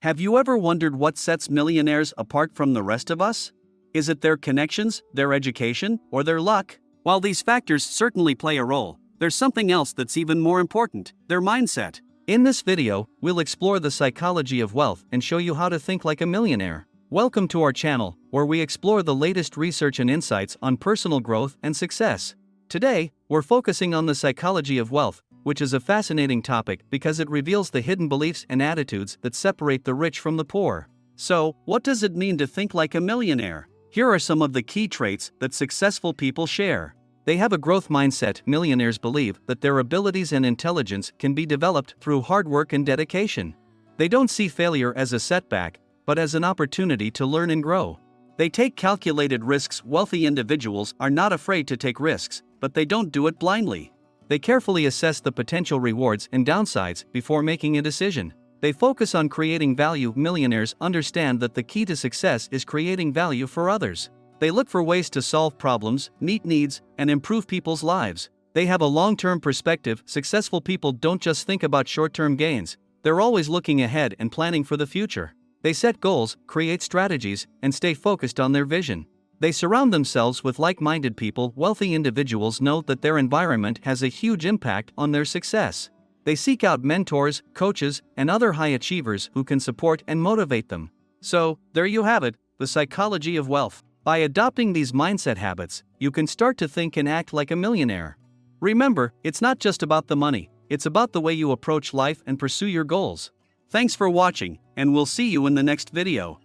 Have you ever wondered what sets millionaires apart from the rest of us? Is it their connections, their education, or their luck? While these factors certainly play a role, there's something else that's even more important: their mindset. In this video, we'll explore the psychology of wealth and show you how to think like a millionaire. Welcome to our channel, where we explore the latest research and insights on personal growth and success. Today, we're focusing on the psychology of wealth, which is a fascinating topic because it reveals the hidden beliefs and attitudes that separate the rich from the poor. So, what does it mean to think like a millionaire? Here are some of the key traits that successful people share. They have a growth mindset. Millionaires believe that their abilities and intelligence can be developed through hard work and dedication. They don't see failure as a setback, but as an opportunity to learn and grow. They take calculated risks. Wealthy individuals are not afraid to take risks, but they don't do it blindly. They carefully assess the potential rewards and downsides before making a decision. They focus on creating value. Millionaires understand that the key to success is creating value for others. They look for ways to solve problems, meet needs, and improve people's lives. They have a long-term perspective. Successful people don't just think about short-term gains. They're always looking ahead and planning for the future. They set goals, create strategies, and stay focused on their vision. They surround themselves with like-minded people. Wealthy individuals know that their environment has a huge impact on their success. They seek out mentors, coaches, and other high achievers who can support and motivate them. So, there you have it, the psychology of wealth. By adopting these mindset habits, you can start to think and act like a millionaire. Remember, it's not just about the money, it's about the way you approach life and pursue your goals. Thanks for watching, and we'll see you in the next video.